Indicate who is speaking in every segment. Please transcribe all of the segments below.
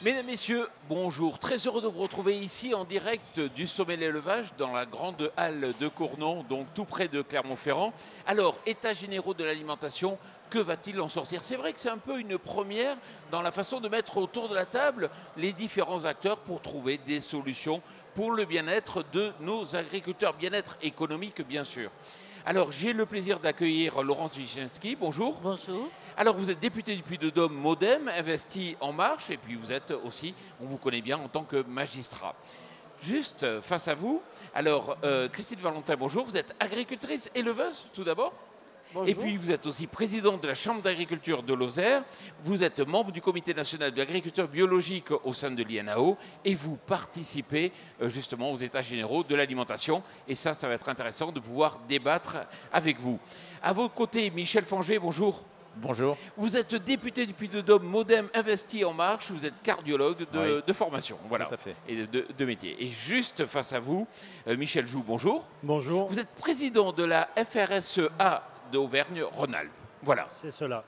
Speaker 1: Mesdames, Messieurs, bonjour. Très heureux de vous retrouver ici en direct du sommet de l'élevage dans la grande halle de Cournon, donc tout près de Clermont-Ferrand. Alors, états généraux de l'alimentation, que va-t-il en sortir? C'est vrai que c'est un peu une première dans la façon de mettre autour de la table les différents acteurs pour trouver des solutions pour le bien-être de nos agriculteurs, bien-être économique bien sûr. Alors, j'ai le plaisir d'accueillir Laurence Wischinski. Bonjour.
Speaker 2: Bonjour.
Speaker 1: Alors, vous êtes député du Puy-de-Dôme Modem, investi En Marche, et puis vous êtes aussi, on vous connaît bien en tant que magistrat. Juste face à vous, alors, Christine Valentin, bonjour. Vous êtes agricultrice éleveuse, tout d'abord.
Speaker 2: Bonjour.
Speaker 1: Et puis, vous êtes aussi présidente de la Chambre d'agriculture de Lozère. Vous êtes membre du Comité national de l'agriculture biologique au sein de l'INAO. Et vous participez justement aux États généraux de l'alimentation. Et ça va être intéressant de pouvoir débattre avec vous. À vos côtés, Michel Fanger, bonjour.
Speaker 3: Bonjour.
Speaker 1: Vous êtes député du Puy-de-Dôme Modem, investi En Marche. Vous êtes cardiologue de formation. Voilà.
Speaker 3: Tout à fait.
Speaker 1: Et de métier. Et juste face à vous, Michel Joux, bonjour.
Speaker 3: Bonjour.
Speaker 1: Vous êtes président de la FRSEA d'Auvergne-Rhône-Alpes. Voilà.
Speaker 3: C'est cela.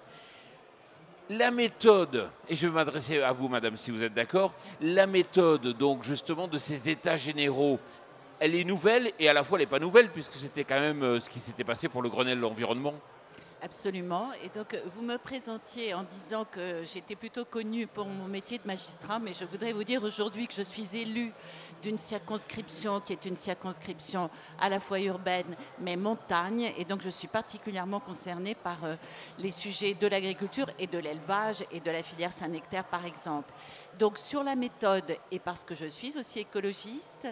Speaker 1: La méthode, et je vais m'adresser à vous, madame, si vous êtes d'accord, la méthode, donc, justement, de ces états généraux, elle est nouvelle et à la fois elle n'est pas nouvelle, puisque c'était quand même ce qui s'était passé pour le Grenelle de l'environnement.
Speaker 2: Absolument. Et donc, vous me présentiez en disant que j'étais plutôt connue pour mon métier de magistrat, mais je voudrais vous dire aujourd'hui que je suis élue d'une circonscription qui est une circonscription à la fois urbaine, mais montagne. Et donc, je suis particulièrement concernée par les sujets de l'agriculture et de l'élevage et de la filière Saint-Nectaire, par exemple. Donc, sur la méthode, et parce que je suis aussi écologiste,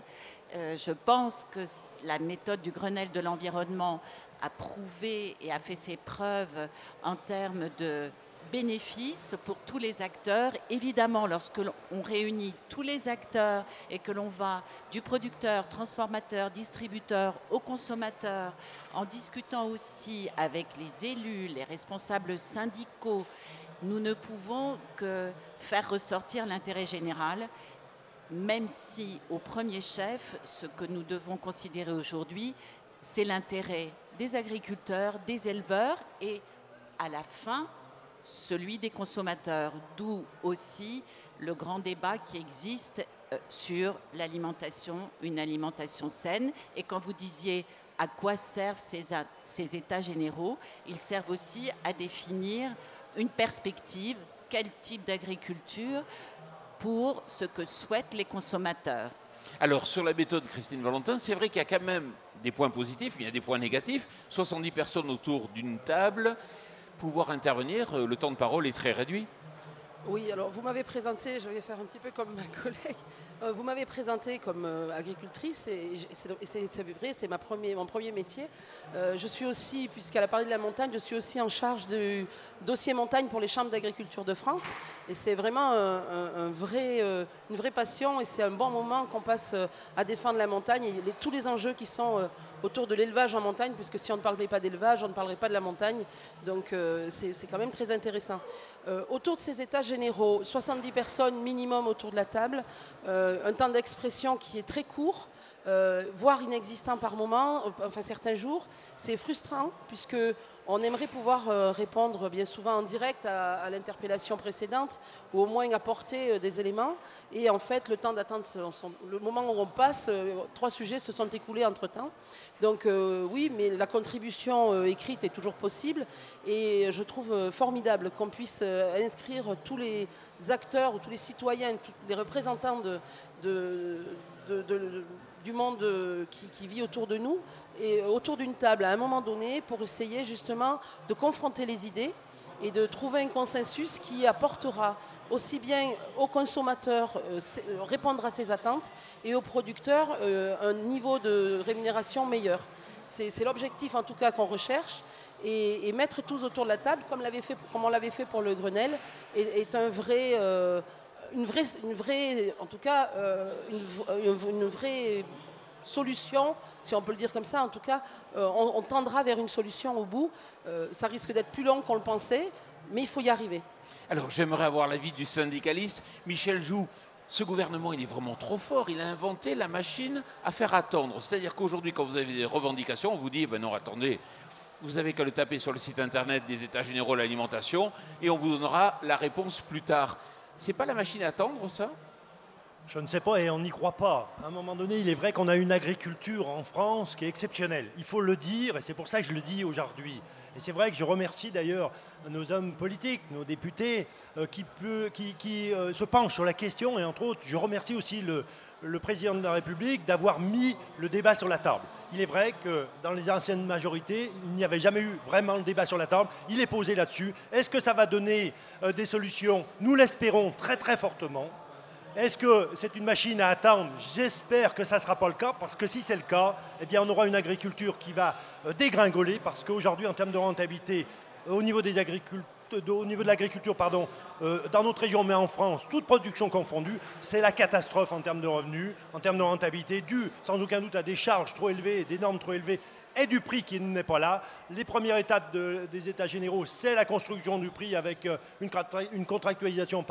Speaker 2: je pense que la méthode du Grenelle de l'environnement a prouvé et a fait ses preuves en termes de bénéfices pour tous les acteurs. Évidemment, lorsque l'on réunit tous les acteurs et que l'on va du producteur, transformateur, distributeur au consommateur, en discutant aussi avec les élus, les responsables syndicaux, nous ne pouvons que faire ressortir l'intérêt général, même si, au premier chef, ce que nous devons considérer aujourd'hui, c'est l'intérêt des agriculteurs, des éleveurs et, à la fin, celui des consommateurs. D'où aussi le grand débat qui existe sur l'alimentation, une alimentation saine. Et quand vous disiez à quoi servent ces états généraux, ils servent aussi à définir une perspective, quel type d'agriculture pour ce que souhaitent les consommateurs.
Speaker 1: Alors, sur la méthode Christine Valentin, c'est vrai qu'il y a quand même des points positifs, mais il y a des points négatifs. 70 personnes autour d'une table, pouvoir intervenir, le temps de parole est très réduit.
Speaker 4: Oui, alors vous m'avez présenté, je vais faire un petit peu comme ma collègue, vous m'avez présenté comme agricultrice et c'est vrai, c'est mon premier métier. Je suis aussi, puisqu'elle a parlé de la montagne, je suis aussi en charge du dossier montagne pour les chambres d'agriculture de France et c'est vraiment une vraie passion et c'est un bon moment qu'on passe à défendre la montagne et tous les enjeux qui sont autour de l'élevage en montagne, puisque si on ne parlait pas d'élevage, on ne parlerait pas de la montagne, donc c'est quand même très intéressant. Autour de ces états généraux, 70 personnes minimum autour de la table, un temps d'expression qui est très court, voire inexistant par moment, enfin certains jours. C'est frustrant puisque on aimerait pouvoir répondre bien souvent en direct à l'interpellation précédente ou au moins apporter des éléments. Et en fait, le temps d'attente, le moment où on passe, 3 sujets se sont écoulés entre-temps. Donc oui, mais la contribution écrite est toujours possible et je trouve formidable qu'on puisse inscrire tous les acteurs ou tous les citoyens, tous les représentants du monde qui vit autour de nous et autour d'une table à un moment donné pour essayer justement de confronter les idées et de trouver un consensus qui apportera aussi bien aux consommateurs répondre à ses attentes et aux producteurs un niveau de rémunération meilleur. C'est l'objectif en tout cas qu'on recherche et mettre tous autour de la table comme on l'avait fait pour le Grenelle est un vrai... une vraie solution, si on peut le dire comme ça. En tout cas, on tendra vers une solution au bout. Ça risque d'être plus long qu'on le pensait, mais il faut y arriver.
Speaker 1: Alors, j'aimerais avoir l'avis du syndicaliste. Michel Joux, ce gouvernement, il est vraiment trop fort. Il a inventé la machine à faire attendre. C'est-à-dire qu'aujourd'hui, quand vous avez des revendications, on vous dit, ben non, attendez, vous avez qu'à le taper sur le site internet des États généraux de l'alimentation et on vous donnera la réponse plus tard. C'est pas la machine à attendre, ça?
Speaker 3: Je ne sais pas et on n'y croit pas. À un moment donné, il est vrai qu'on a une agriculture en France qui est exceptionnelle. Il faut le dire et c'est pour ça que je le dis aujourd'hui. Et c'est vrai que je remercie d'ailleurs nos hommes politiques, nos députés qui se penchent sur la question. Et entre autres, je remercie aussi le président de la République d'avoir mis le débat sur la table. Il est vrai que dans les anciennes majorités, il n'y avait jamais eu vraiment le débat sur la table. Il est posé là-dessus. Est-ce que ça va donner des solutions? Nous l'espérons très très fortement. Est-ce que c'est une machine à attendre? J'espère que ça ne sera pas le cas, parce que si c'est le cas, eh bien on aura une agriculture qui va dégringoler, parce qu'aujourd'hui, en termes de rentabilité, au niveau de l'agriculture, dans notre région, mais en France, toute production confondue, c'est la catastrophe en termes de revenus, en termes de rentabilité, dû sans aucun doute à des charges trop élevées, des normes trop élevées, et du prix qui n'est pas là. Les premières étapes des États généraux, c'est la construction du prix avec une contractualisation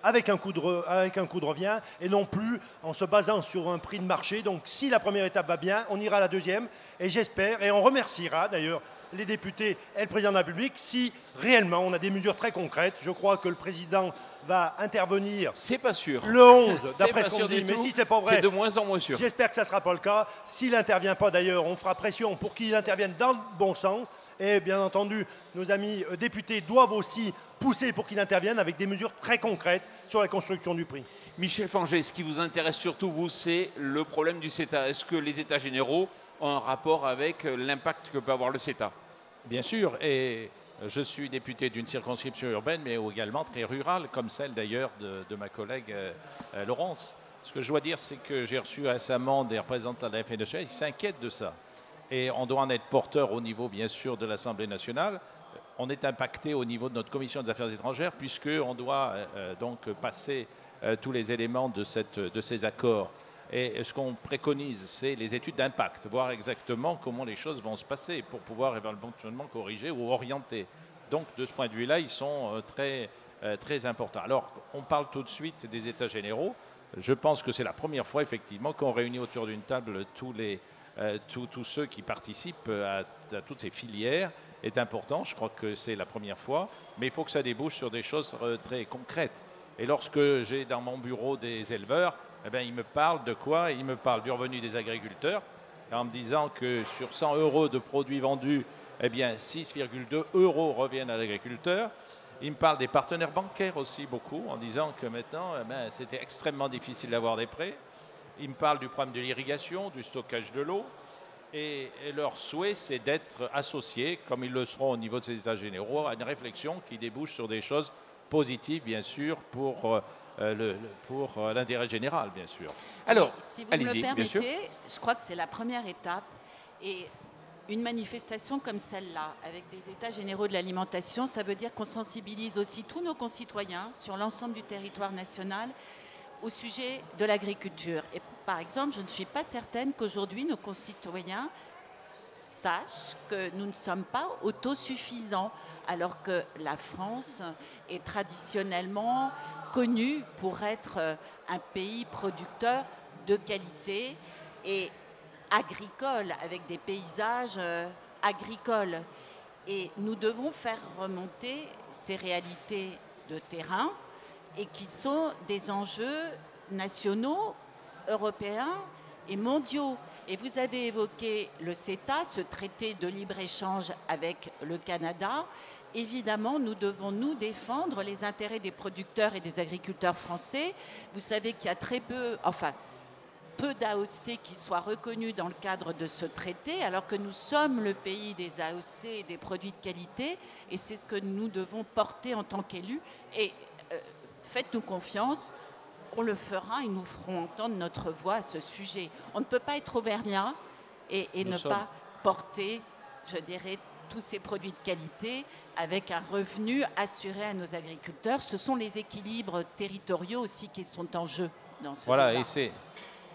Speaker 3: avec un coût de revient et non plus en se basant sur un prix de marché. Donc si la première étape va bien, on ira à la deuxième et j'espère, et on remerciera d'ailleurs les députés et le président de la République si réellement on a des mesures très concrètes. Je crois que le président va intervenir.
Speaker 1: C'est pas sûr.
Speaker 3: Le 11, d'après ce qu'on dit. Mais si c'est pas vrai,
Speaker 1: c'est de moins en moins sûr.
Speaker 3: J'espère que ça ne sera pas le cas. S'il n'intervient pas d'ailleurs, on fera pression pour qu'il intervienne dans le bon sens. Et bien entendu, nos amis députés doivent aussi pousser pour qu'il intervienne avec des mesures très concrètes sur la construction du prix.
Speaker 1: Michel Fangé, ce qui vous intéresse surtout, vous, c'est le problème du CETA. Est-ce que les États généraux ont un rapport avec l'impact que peut avoir le CETA?
Speaker 5: Bien sûr, et je suis député d'une circonscription urbaine, mais également très rurale, comme celle d'ailleurs de ma collègue Laurence. Ce que je dois dire, c'est que j'ai reçu récemment des représentants de la FNSEA qui s'inquiètent de ça. Et on doit en être porteur au niveau, bien sûr, de l'Assemblée nationale. On est impacté au niveau de notre commission des affaires étrangères, puisqu'on doit donc passer tous les éléments de ces accords. Et ce qu'on préconise, c'est les études d'impact, voir exactement comment les choses vont se passer pour pouvoir éventuellement corriger ou orienter. Donc, de ce point de vue-là, ils sont très importants. Alors, on parle tout de suite des États généraux. Je pense que c'est la première fois, effectivement, qu'on réunit autour d'une table tous ceux qui participent à toutes ces filières. Est important, je crois que c'est la première fois, mais il faut que ça débouche sur des choses très concrètes. Et lorsque j'ai dans mon bureau des éleveurs, eh bien, ils me parlent de quoi? Ils me parlent du revenu des agriculteurs, en me disant que sur 100 € de produits vendus, eh bien, 6,2 € reviennent à l'agriculteur. Ils me parlent des partenaires bancaires aussi beaucoup, en disant que maintenant, eh bien, c'était extrêmement difficile d'avoir des prêts. Ils me parlent du problème de l'irrigation, du stockage de l'eau. Et leur souhait, c'est d'être associés, comme ils le seront au niveau de ces États généraux, à une réflexion qui débouche sur des choses positives, bien sûr, pour l'intérêt général, bien sûr.
Speaker 2: Alors, si vous me le permettez, je crois que c'est la première étape. Et une manifestation comme celle-là, avec des États généraux de l'alimentation, ça veut dire qu'on sensibilise aussi tous nos concitoyens sur l'ensemble du territoire national au sujet de l'agriculture. Et par exemple, je ne suis pas certaine qu'aujourd'hui, nos concitoyens sachent que nous ne sommes pas autosuffisants, alors que la France est traditionnellement connue pour être un pays producteur de qualité et agricole, avec des paysages agricoles. Et nous devons faire remonter ces réalités de terrain et qui sont des enjeux nationaux, européens et mondiaux. Et vous avez évoqué le CETA, ce traité de libre-échange avec le Canada. Évidemment, nous devons nous défendre les intérêts des producteurs et des agriculteurs français. Vous savez qu'il y a peu d'AOC qui soient reconnus dans le cadre de ce traité, alors que nous sommes le pays des AOC et des produits de qualité, et c'est ce que nous devons porter en tant qu'élus. Et faites-nous confiance, on le fera et nous ferons entendre notre voix à ce sujet. On ne peut pas être auvergnat et ne pas porter, je dirais, tous ces produits de qualité avec un revenu assuré à nos agriculteurs. Ce sont les équilibres territoriaux aussi qui sont en jeu dans ce débat.
Speaker 5: Et c'est...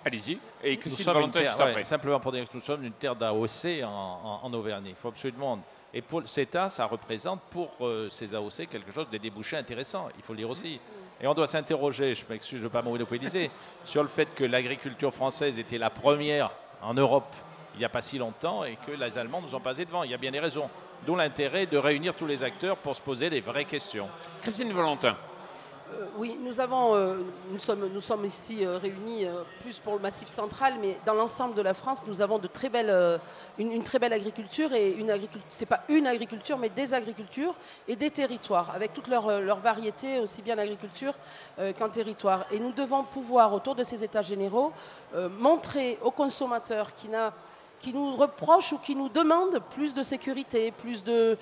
Speaker 1: Allez-y. Et
Speaker 5: nous sommes une terre, simplement pour dire que nous sommes une terre d'AOC en Auvergne. Il faut absolument... Et pour le CETA, ça représente pour ces AOC quelque chose de débouchés intéressants. Il faut le dire aussi. Et on doit s'interroger, je m'excuse de ne pas monopoliser, sur le fait que l'agriculture française était la première en Europe il n'y a pas si longtemps et que les Allemands nous ont passé devant. Il y a bien des raisons. D'où l'intérêt de réunir tous les acteurs pour se poser les vraies questions.
Speaker 1: Christine Valentin.
Speaker 4: Oui, nous sommes ici réunis plus pour le Massif central, mais dans l'ensemble de la France, nous avons une très belle agriculture et c'est pas une agriculture, mais des agricultures et des territoires, avec toutes leurs variétés, aussi bien en agriculture qu'en territoire. Et nous devons pouvoir, autour de ces états généraux, montrer aux consommateurs qui nous reprochent ou qui nous demandent plus de sécurité, plus de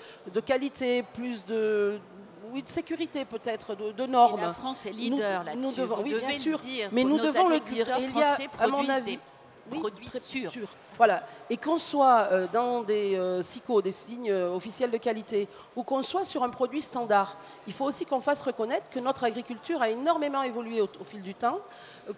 Speaker 4: qualité, plus de sécurité peut-être, de normes.
Speaker 2: Et la France est leader là-dessus.
Speaker 4: Oui, bien sûr,
Speaker 2: dire,
Speaker 4: mais nous devons le dire. Et il y a, à mon avis,
Speaker 2: produits sûrs.
Speaker 4: Voilà. Et qu'on soit dans des SICO, des signes officiels de qualité, ou qu'on soit sur un produit standard, il faut aussi qu'on fasse reconnaître que notre agriculture a énormément évolué au fil du temps,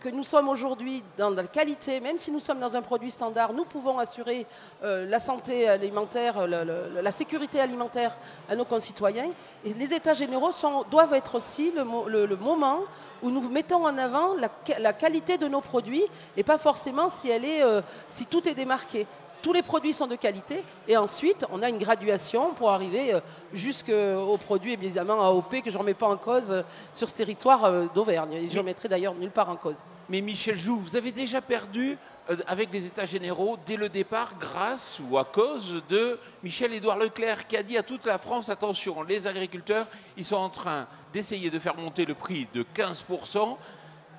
Speaker 4: que nous sommes aujourd'hui dans la qualité, même si nous sommes dans un produit standard, nous pouvons assurer la santé alimentaire, la sécurité alimentaire à nos concitoyens. Et les états généraux doivent être aussi le moment où nous mettons en avant la qualité de nos produits et pas forcément si tout est démarqué. Tous les produits sont de qualité et ensuite on a une graduation pour arriver jusqu'aux produits évidemment AOP que je ne remets pas en cause sur ce territoire d'Auvergne. Et je ne mettrai d'ailleurs nulle part en cause.
Speaker 1: Mais Michel Joux, vous avez déjà perdu avec les États généraux dès le départ grâce ou à cause de Michel-Édouard Leclerc qui a dit à toute la France, attention, les agriculteurs, ils sont en train d'essayer de faire monter le prix de 15%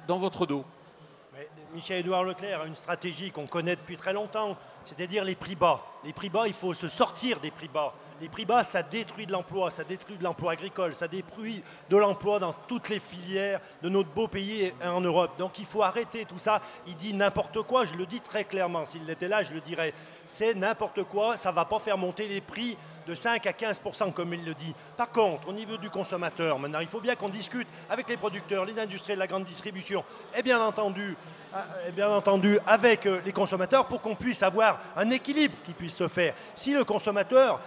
Speaker 1: dans votre dos.
Speaker 3: Michel-Édouard Leclerc a une stratégie qu'on connaît depuis très longtemps, c'est-à-dire les prix bas. Les prix bas, il faut se sortir des prix bas. Les prix bas, ça détruit de l'emploi, ça détruit de l'emploi agricole, ça détruit de l'emploi dans toutes les filières de notre beau pays en Europe. Donc il faut arrêter tout ça. Il dit n'importe quoi, je le dis très clairement. S'il était là, je le dirais. C'est n'importe quoi, ça ne va pas faire monter les prix de 5 à 15% comme il le dit. Par contre, au niveau du consommateur, maintenant, il faut bien qu'on discute avec les producteurs, les industriels, la grande distribution et bien entendu avec les consommateurs pour qu'on puisse avoir un équilibre qui puisse se faire. Si le consommateur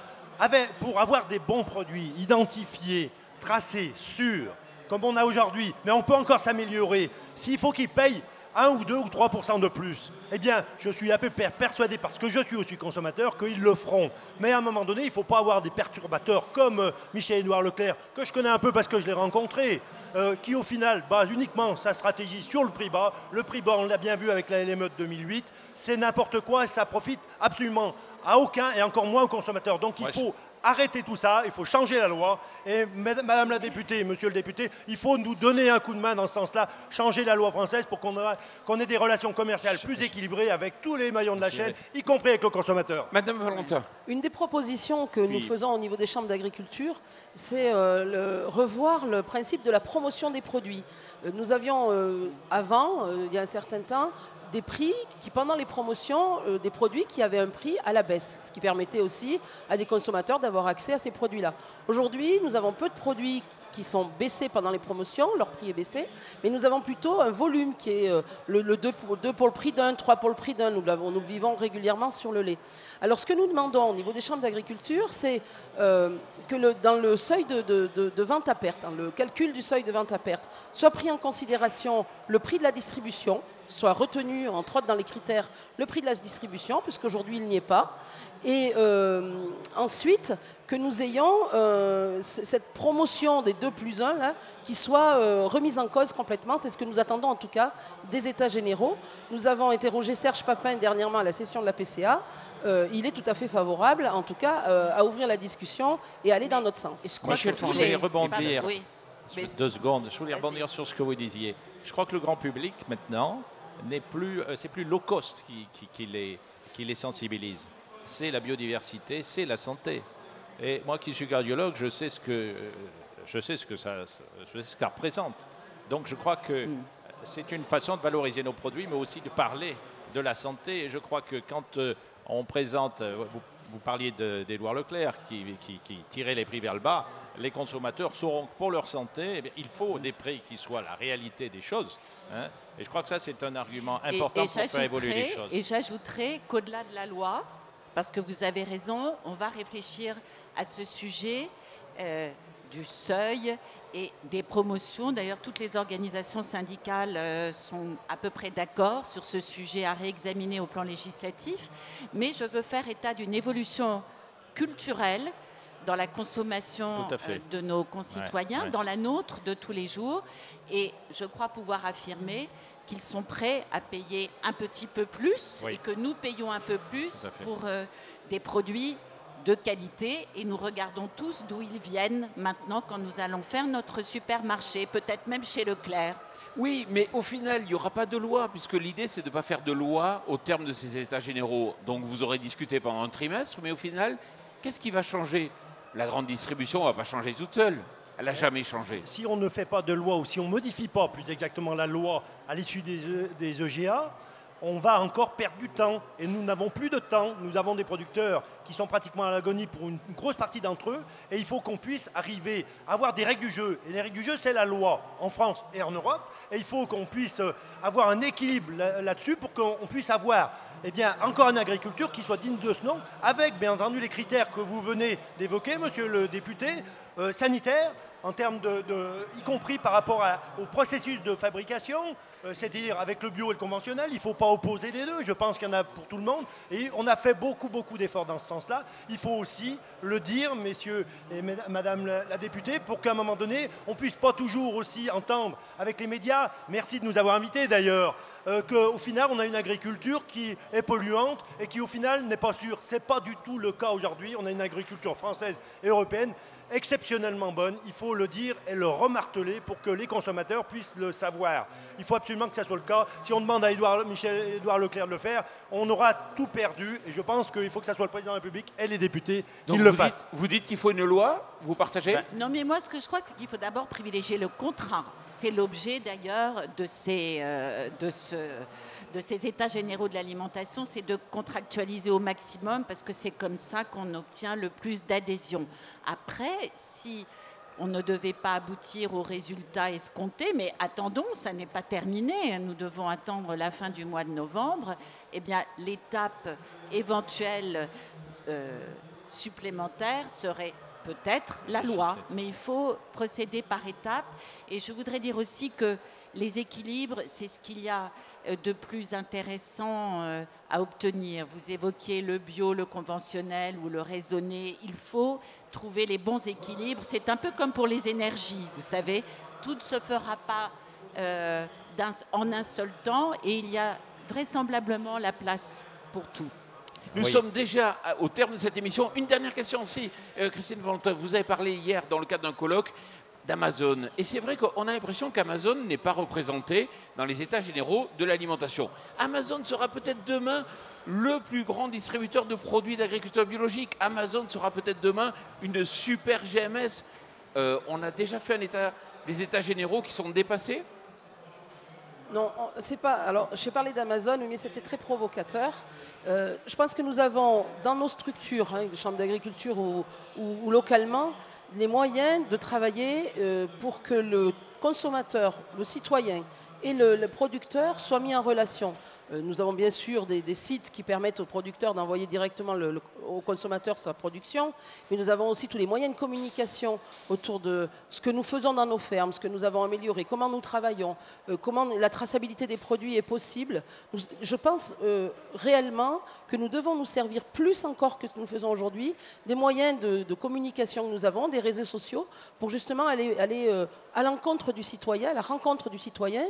Speaker 3: pour avoir des bons produits identifiés, tracés, sûrs, comme on a aujourd'hui, mais on peut encore s'améliorer, s'il faut qu'il paye 1 ou 2 ou 3% de plus, eh bien, je suis à peu près persuadé, parce que je suis aussi consommateur, qu'ils le feront. Mais à un moment donné, il ne faut pas avoir des perturbateurs comme Michel-Édouard Leclerc, que je connais un peu parce que je l'ai rencontré, qui au final base uniquement sa stratégie sur le prix bas. Le prix bas, on l'a bien vu avec l'émeute 2008, c'est n'importe quoi et ça profite absolument à aucun et encore moins aux consommateurs. Donc il faut arrêter tout ça, il faut changer la loi. Et Madame la députée, Monsieur le député, il faut nous donner un coup de main dans ce sens-là, changer la loi française pour qu'on ait des relations commerciales plus équilibrées avec tous les maillons de la chaîne, y compris avec le consommateur.
Speaker 1: Madame Valentin.
Speaker 4: Une des propositions que nous faisons au niveau des chambres d'agriculture, c'est revoir le principe de la promotion des produits. Nous avions avant, il y a un certain temps, des prix qui, pendant les promotions, des produits qui avaient un prix à la baisse, ce qui permettait aussi à des consommateurs d'avoir accès à ces produits-là. Aujourd'hui, nous avons peu de produits qui sont baissés pendant les promotions, leur prix est baissé, mais nous avons plutôt un volume qui est le 2 pour le prix d'un, 3 pour le prix d'un, nous le vivons régulièrement sur le lait. Alors ce que nous demandons au niveau des chambres d'agriculture, c'est que dans le seuil de vente à perte, dans le calcul du seuil de vente à perte, soit pris en considération le prix de la distribution, soit retenu, entre autres dans les critères, le prix de la distribution, puisqu'aujourd'hui il n'y est pas. Et ensuite, que nous ayons cette promotion des 2+1 là, qui soit remise en cause complètement. C'est ce que nous attendons en tout cas des États généraux. Nous avons interrogé Serge Papin dernièrement à la session de la PCA. Il est tout à fait favorable, en tout cas, à ouvrir la discussion et aller dans notre sens.
Speaker 5: Je voulais rebondir. Deux secondes. Je voulais rebondir sur ce que vous disiez. Je crois que le grand public maintenant c'est plus low cost qui les sensibilise. C'est la biodiversité, c'est la santé. Et moi qui suis cardiologue, je sais ce que ça représente. Donc je crois que c'est une façon de valoriser nos produits, mais aussi de parler de la santé. Et je crois que quand on présente, vous parliez d'Édouard Leclerc qui tirait les prix vers le bas, les consommateurs sauront que pour leur santé, eh bien, il faut des prix qui soient la réalité des choses. Hein. Et je crois que ça, c'est un argument important pour faire évoluer les choses.
Speaker 2: Et j'ajouterais qu'au-delà de la loi, parce que vous avez raison, on va réfléchir à ce sujet du seuil et des promotions. D'ailleurs, toutes les organisations syndicales sont à peu près d'accord sur ce sujet à réexaminer au plan législatif. Mais je veux faire état d'une évolution culturelle dans la consommation de nos concitoyens, dans la nôtre de tous les jours. Et je crois pouvoir affirmer qu'ils sont prêts à payer un petit peu plus et que nous payons un peu plus pour des produits de qualité. Et nous regardons tous d'où ils viennent maintenant quand nous allons faire notre supermarché, peut-être même chez Leclerc.
Speaker 1: Oui, mais au final, il n'y aura pas de loi, puisque l'idée, c'est de ne pas faire de loi au terme de ces états généraux. Donc vous aurez discuté pendant un trimestre, mais au final, qu'est-ce qui va changer? La grande distribution ne va pas changer toute seule. Elle n'a jamais changé.
Speaker 3: Si on ne fait pas de loi ou si on ne modifie pas plus exactement la loi à l'issue des EGA, on va encore perdre du temps. Et nous n'avons plus de temps. Nous avons des producteurs qui sont pratiquement à l'agonie pour une grosse partie d'entre eux. Et il faut qu'on puisse arriver à avoir des règles du jeu. Et les règles du jeu, c'est la loi en France et en Europe. Et il faut qu'on puisse avoir un équilibre là-dessus pour qu'on puisse avoir encore une agriculture qui soit digne de ce nom, avec bien entendu les critères que vous venez d'évoquer, monsieur le député, sanitaires, en termes y compris par rapport au processus de fabrication, c'est-à-dire avec le bio et le conventionnel. Il ne faut pas opposer les deux. Je pense qu'il y en a pour tout le monde. Et on a fait beaucoup d'efforts dans ce sens-là. Il faut aussi le dire, messieurs et madame la députée, pour qu'à un moment donné, on ne puisse pas toujours aussi entendre avec les médias, merci de nous avoir invités d'ailleurs, qu'au final, on a une agriculture qui est polluante et qui, au final, n'est pas sûre. Ce n'est pas du tout le cas aujourd'hui. On a une agriculture française et européenne exceptionnellement bonne, il faut le dire et le remarteler pour que les consommateurs puissent le savoir. Il faut absolument que ça soit le cas. Si on demande à Édouard Leclerc de le faire, on aura tout perdu et je pense qu'il faut que ça soit le président de la République et les députés qui le fassent.
Speaker 1: Vous dites qu'il faut une loi, vous partagez?
Speaker 2: Non, mais moi ce que je crois, c'est qu'il faut d'abord privilégier le contrat. C'est l'objet d'ailleurs de ces états généraux de l'alimentation, c'est de contractualiser au maximum parce que c'est comme ça qu'on obtient le plus d'adhésion. Après, si on ne devait pas aboutir aux résultats escomptés, mais attendons, ça n'est pas terminé, nous devons attendre la fin du mois de novembre, eh bien l'étape éventuelle supplémentaire serait peut-être la loi, mais il faut procéder par étapes. Et je voudrais dire aussi que les équilibres, c'est ce qu'il y a de plus intéressant à obtenir. Vous évoquiez le bio, le conventionnel ou le raisonné. Il faut trouver les bons équilibres. C'est un peu comme pour les énergies, vous savez. Tout ne se fera pas en un seul temps et il y a vraisemblablement la place pour tout.
Speaker 1: Nous sommes déjà au terme de cette émission. Une dernière question aussi, Christine Valentin. Vous avez parlé hier dans le cadre d'un colloque d'Amazon. Et c'est vrai qu'on a l'impression qu'Amazon n'est pas représenté dans les états généraux de l'alimentation. Amazon sera peut-être demain le plus grand distributeur de produits d'agriculture biologique. Amazon sera peut-être demain une super GMS. On a déjà fait des états généraux qui sont dépassés?
Speaker 4: Non, c'est pas. Alors, j'ai parlé d'Amazon, mais c'était très provocateur. Je pense que nous avons dans nos structures, chambres d'agriculture ou localement, les moyens de travailler pour que le consommateur, le citoyen et le producteur soient mis en relation. Nous avons bien sûr des sites qui permettent aux producteurs d'envoyer directement au consommateur sa production, mais nous avons aussi tous les moyens de communication autour de ce que nous faisons dans nos fermes, ce que nous avons amélioré, comment nous travaillons, comment la traçabilité des produits est possible. Je pense réellement que nous devons nous servir plus encore que ce que nous faisons aujourd'hui des moyens de communication que nous avons, des réseaux sociaux, pour justement aller à l'encontre du citoyen, à la rencontre du citoyen,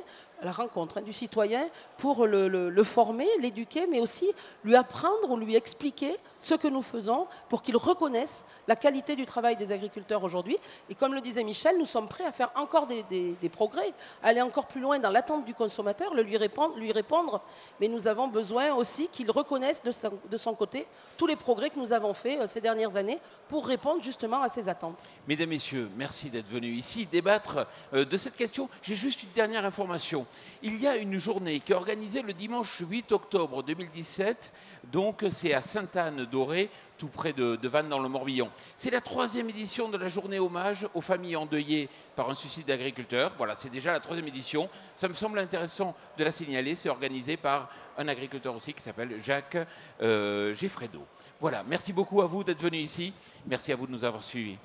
Speaker 4: du citoyen pour le former, l'éduquer, mais aussi lui apprendre ou lui expliquer ce que nous faisons pour qu'il reconnaisse la qualité du travail des agriculteurs aujourd'hui. Et comme le disait Michel, nous sommes prêts à faire encore des progrès, à aller encore plus loin dans l'attente du consommateur, lui répondre, mais nous avons besoin aussi qu'il reconnaisse de son côté tous les progrès que nous avons faits ces dernières années pour répondre justement à ses attentes.
Speaker 1: Mesdames, Messieurs, merci d'être venus ici débattre de cette question. J'ai juste une dernière information. Il y a une journée qui est organisée le dimanche 8 octobre 2017, donc c'est à Sainte-Anne-d'Auray, tout près de Vannes dans le Morbihan. C'est la 3e édition de la journée hommage aux familles endeuillées par un suicide d'agriculteur. Voilà, c'est déjà la 3e édition. Ça me semble intéressant de la signaler. C'est organisé par un agriculteur aussi qui s'appelle Jacques Geffredo. Voilà, merci beaucoup à vous d'être venus ici. Merci à vous de nous avoir suivis.